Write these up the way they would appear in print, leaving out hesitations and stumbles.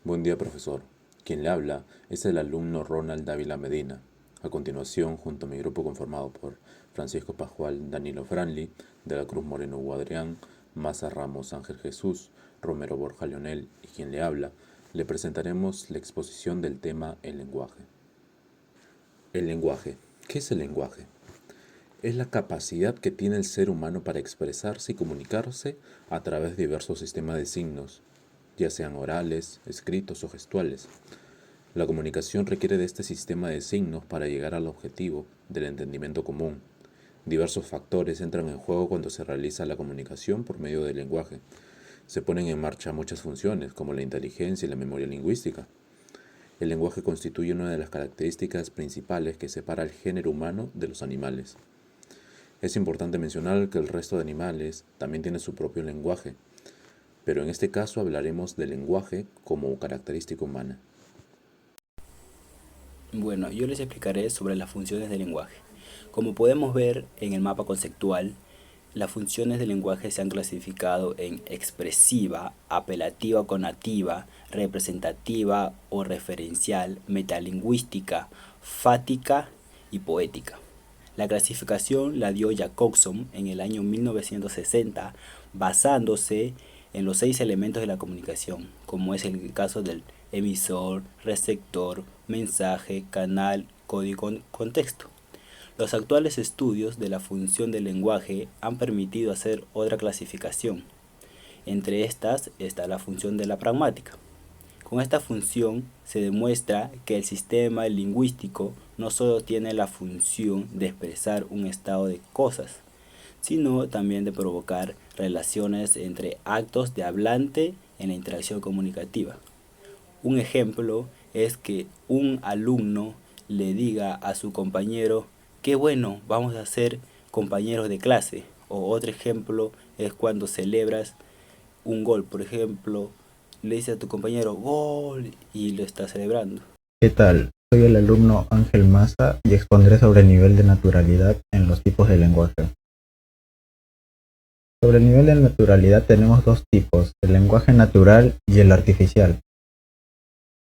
Buen día, profesor. Quien le habla es el alumno Ronald Dávila Medina. A continuación, junto a mi grupo conformado por Francisco Pascual, Danilo Franli, De la Cruz Moreno Hugo Adrián, Maza Ramos Ángel Jesús, Romero Borja Leonel y quien le habla, le presentaremos la exposición del tema El lenguaje. El lenguaje. ¿Qué es el lenguaje? Es la capacidad que tiene el ser humano para expresarse y comunicarse a través de diversos sistemas de signos, ya sean orales, escritos o gestuales. La comunicación requiere de este sistema de signos para llegar al objetivo del entendimiento común. Diversos factores entran en juego cuando se realiza la comunicación por medio del lenguaje. Se ponen en marcha muchas funciones, como la inteligencia y la memoria lingüística. El lenguaje constituye una de las características principales que separa al género humano de los animales. Es importante mencionar que el resto de animales también tienen su propio lenguaje, pero en este caso hablaremos del lenguaje como característica humana. Bueno, yo les explicaré sobre las funciones del lenguaje. Como podemos ver en el mapa conceptual, las funciones del lenguaje se han clasificado en expresiva, apelativa o conativa, representativa o referencial, metalingüística, fática y poética. La clasificación la dio Jacobson en el año 1960, basándose en los 6 elementos de la comunicación, como es el caso del emisor, receptor, mensaje, canal, código, contexto. Los actuales estudios de la función del lenguaje han permitido hacer otra clasificación. Entre estas está la función de la pragmática. Con esta función se demuestra que el sistema lingüístico no solo tiene la función de expresar un estado de cosas, sino también de provocar relaciones entre actos de hablante en la interacción comunicativa. Un ejemplo es que un alumno le diga a su compañero: "Qué bueno, vamos a ser compañeros de clase". O otro ejemplo es cuando celebras un gol. Por ejemplo, le dices a tu compañero "gol" y lo está celebrando. ¿Qué tal? Soy el alumno Ángel Maza y expondré sobre el nivel de naturalidad en los tipos de lenguaje. Sobre el nivel de naturalidad tenemos dos tipos, el lenguaje natural y el artificial.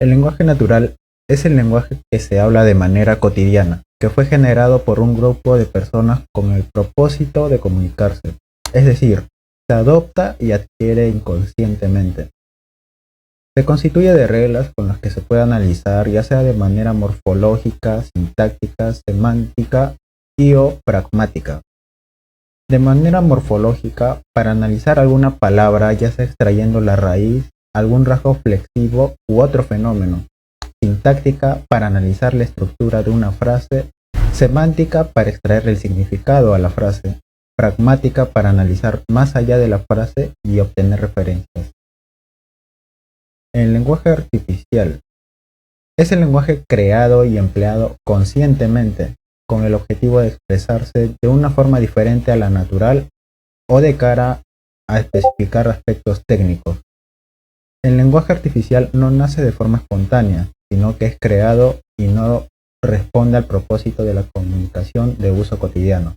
El lenguaje natural es el lenguaje que se habla de manera cotidiana, que fue generado por un grupo de personas con el propósito de comunicarse, es decir, se adopta y adquiere inconscientemente. Se constituye de reglas con las que se puede analizar ya sea de manera morfológica, sintáctica, semántica y o pragmática. De manera morfológica, para analizar alguna palabra ya sea extrayendo la raíz, algún rasgo flexivo u otro fenómeno. Sintáctica, para analizar la estructura de una frase. Semántica, para extraer el significado a la frase. Pragmática, para analizar más allá de la frase y obtener referencias. El lenguaje artificial es el lenguaje creado y empleado conscientemente con el objetivo de expresarse de una forma diferente a la natural o de cara a especificar aspectos técnicos. El lenguaje artificial no nace de forma espontánea, sino que es creado y no responde al propósito de la comunicación de uso cotidiano.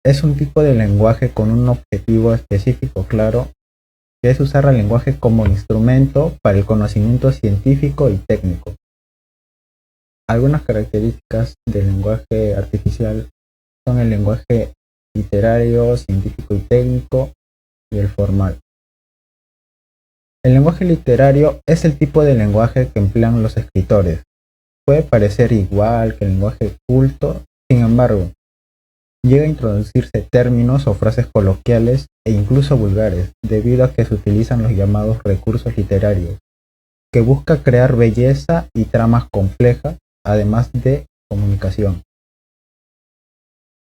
Es un tipo de lenguaje con un objetivo específico claro, que es usar el lenguaje como instrumento para el conocimiento científico y técnico. Algunas características del lenguaje artificial son el lenguaje literario, científico y técnico y el formal. El lenguaje literario es el tipo de lenguaje que emplean los escritores. Puede parecer igual que el lenguaje culto, sin embargo, llega a introducirse términos o frases coloquiales e incluso vulgares, debido a que se utilizan los llamados recursos literarios, que busca crear belleza y tramas complejas, además de comunicación.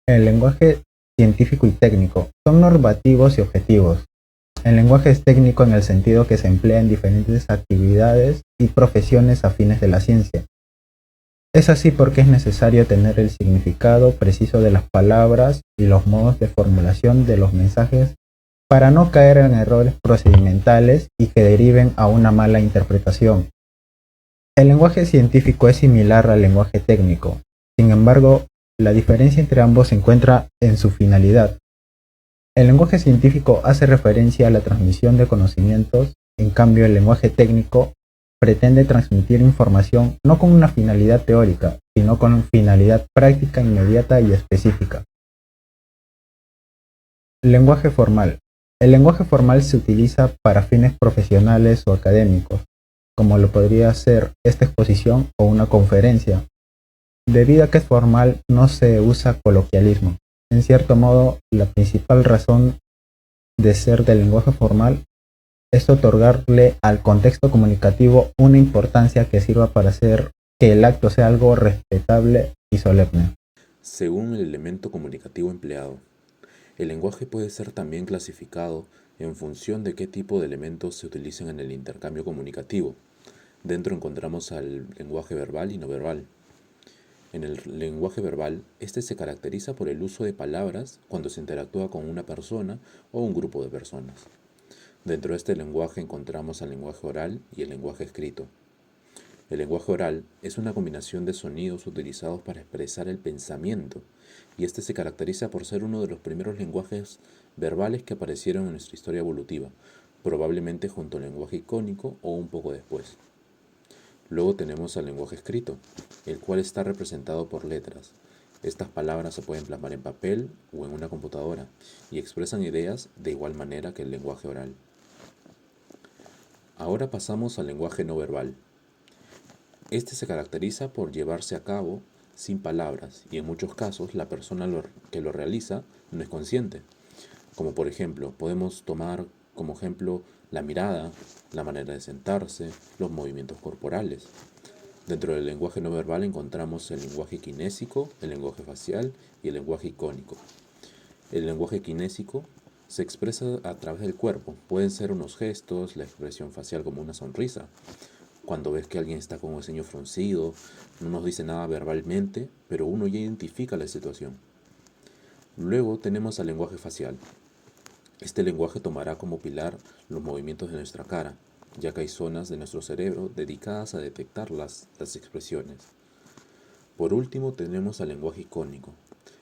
El lenguaje científico y técnico son normativos y objetivos. El lenguaje es técnico en el sentido que se emplea en diferentes actividades y profesiones afines de la ciencia. Es así porque es necesario tener el significado preciso de las palabras y los modos de formulación de los mensajes para no caer en errores procedimentales y que deriven a una mala interpretación. El lenguaje científico es similar al lenguaje técnico, sin embargo, la diferencia entre ambos se encuentra en su finalidad. El lenguaje científico hace referencia a la transmisión de conocimientos En cambio, el lenguaje técnico pretende transmitir información no con una finalidad teórica, sino con una finalidad práctica, inmediata y específica. Lenguaje formal. El lenguaje formal se utiliza para fines profesionales o académicos, como lo podría ser esta exposición o una conferencia. Debido a que es formal, no se usa coloquialismo. En cierto modo, la principal razón de ser del lenguaje formal es otorgarle al contexto comunicativo una importancia que sirva para hacer que el acto sea algo respetable y solemne. Según el elemento comunicativo empleado, el lenguaje puede ser también clasificado en función de qué tipo de elementos se utilizan en el intercambio comunicativo. Dentro encontramos al lenguaje verbal y no verbal. En el lenguaje verbal, este se caracteriza por el uso de palabras cuando se interactúa con una persona o un grupo de personas. Dentro de este lenguaje encontramos al lenguaje oral y el lenguaje escrito. El lenguaje oral es una combinación de sonidos utilizados para expresar el pensamiento, y este se caracteriza por ser uno de los primeros lenguajes verbales que aparecieron en nuestra historia evolutiva, probablemente junto al lenguaje icónico o un poco después. Luego tenemos al lenguaje escrito, el cual está representado por letras. Estas palabras se pueden plasmar en papel o en una computadora y expresan ideas de igual manera que el lenguaje oral. Ahora pasamos al lenguaje no verbal. Este se caracteriza por llevarse a cabo sin palabras y en muchos casos la persona que lo realiza no es consciente. Como por ejemplo, podemos tomar como ejemplo la mirada, la manera de sentarse, los movimientos corporales. Dentro del lenguaje no verbal encontramos el lenguaje kinésico, el lenguaje facial y el lenguaje icónico. El lenguaje kinésico se expresa a través del cuerpo. Pueden ser unos gestos, la expresión facial como una sonrisa. Cuando ves que alguien está con el ceño fruncido, no nos dice nada verbalmente, pero uno ya identifica la situación. Luego tenemos al lenguaje facial. Este lenguaje tomará como pilar los movimientos de nuestra cara, ya que hay zonas de nuestro cerebro dedicadas a detectar las expresiones. Por último tenemos al lenguaje icónico.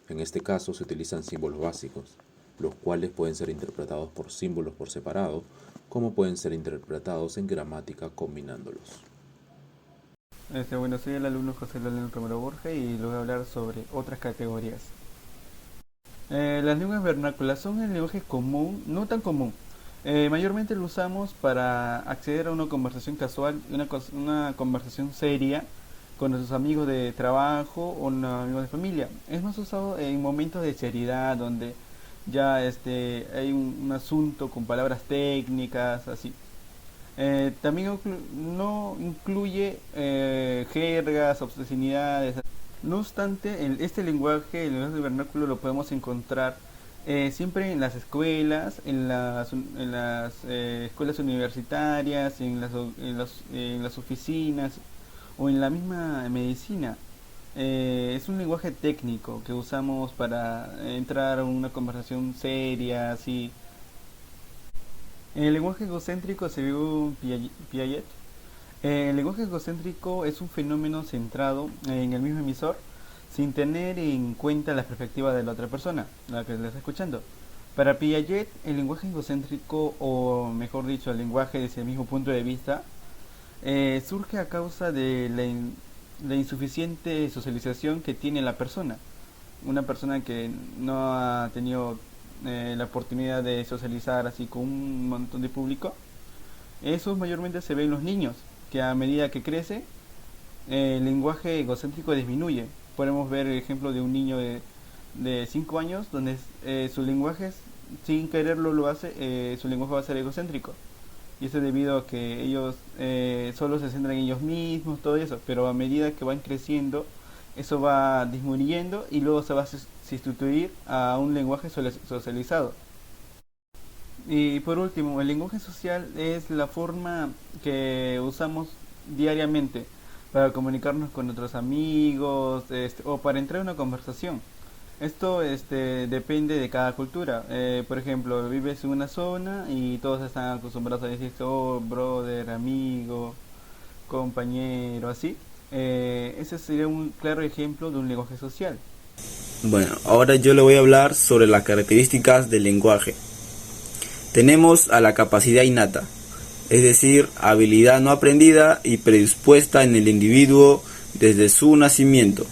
En este caso se utilizan símbolos básicos, los cuales pueden ser interpretados por símbolos por separado, como pueden ser interpretados en gramática combinándolos. Bueno, soy el alumno José Leonel Romero Borja y les voy a hablar sobre otras categorías. Las lenguas vernáculas son el lenguaje común, no tan común. Mayormente lo usamos para acceder a una conversación casual, una conversación seria con nuestros amigos de trabajo o amigos de familia. Es más usado en momentos de seriedad, donde ya hay un asunto con palabras técnicas, así. También no incluye jergas, obscenidades. No obstante, este lenguaje, el lenguaje vernáculo, lo podemos encontrar siempre en las escuelas, en las escuelas universitarias, en las oficinas o en la misma medicina. Es un lenguaje técnico que usamos para entrar a una conversación seria, así. En el lenguaje egocéntrico, según Piaget, el lenguaje egocéntrico es un fenómeno centrado en el mismo emisor, sin tener en cuenta la perspectiva de la otra persona, la que le está escuchando. Para Piaget, el lenguaje egocéntrico, o mejor dicho, el lenguaje desde el mismo punto de vista, surge a causa de la insuficiente socialización que tiene la persona. Una persona que no ha tenido la oportunidad de socializar así con un montón de público. Eso mayormente se ve en los niños, que a medida que crece, el lenguaje egocéntrico disminuye. Podemos ver el ejemplo de un niño de 5 años, donde su lenguaje, sin quererlo lo hace, su lenguaje va a ser egocéntrico. Y eso es debido a que ellos solo se centran en ellos mismos, todo eso. Pero a medida que van creciendo, eso va disminuyendo y luego se va a sustituir a un lenguaje socializado. Y por último, el lenguaje social es la forma que usamos diariamente para comunicarnos con nuestros amigos o para entrar en una conversación. Esto depende de cada cultura. Por ejemplo, vives en una zona y todos están acostumbrados a decir, oh, brother, amigo, compañero, así. Ese sería un claro ejemplo de un lenguaje social. Bueno, ahora yo le voy a hablar sobre las características del lenguaje. Tenemos a la capacidad innata. es decir, habilidad no aprendida y predispuesta en el individuo desde su nacimiento.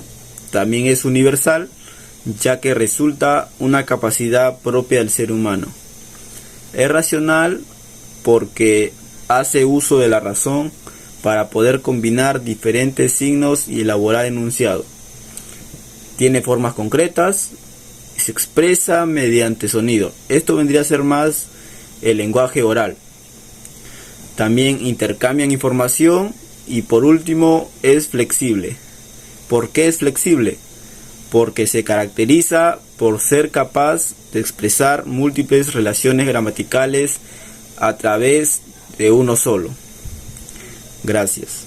También es universal, ya que resulta una capacidad propia del ser humano. Es racional porque hace uso de la razón para poder combinar diferentes signos y elaborar enunciado. Tiene formas concretas y se expresa mediante sonido. Esto vendría a ser más el lenguaje oral. También intercambian información y por último es flexible. ¿Por qué es flexible? Porque se caracteriza por ser capaz de expresar múltiples relaciones gramaticales a través de uno solo. Gracias.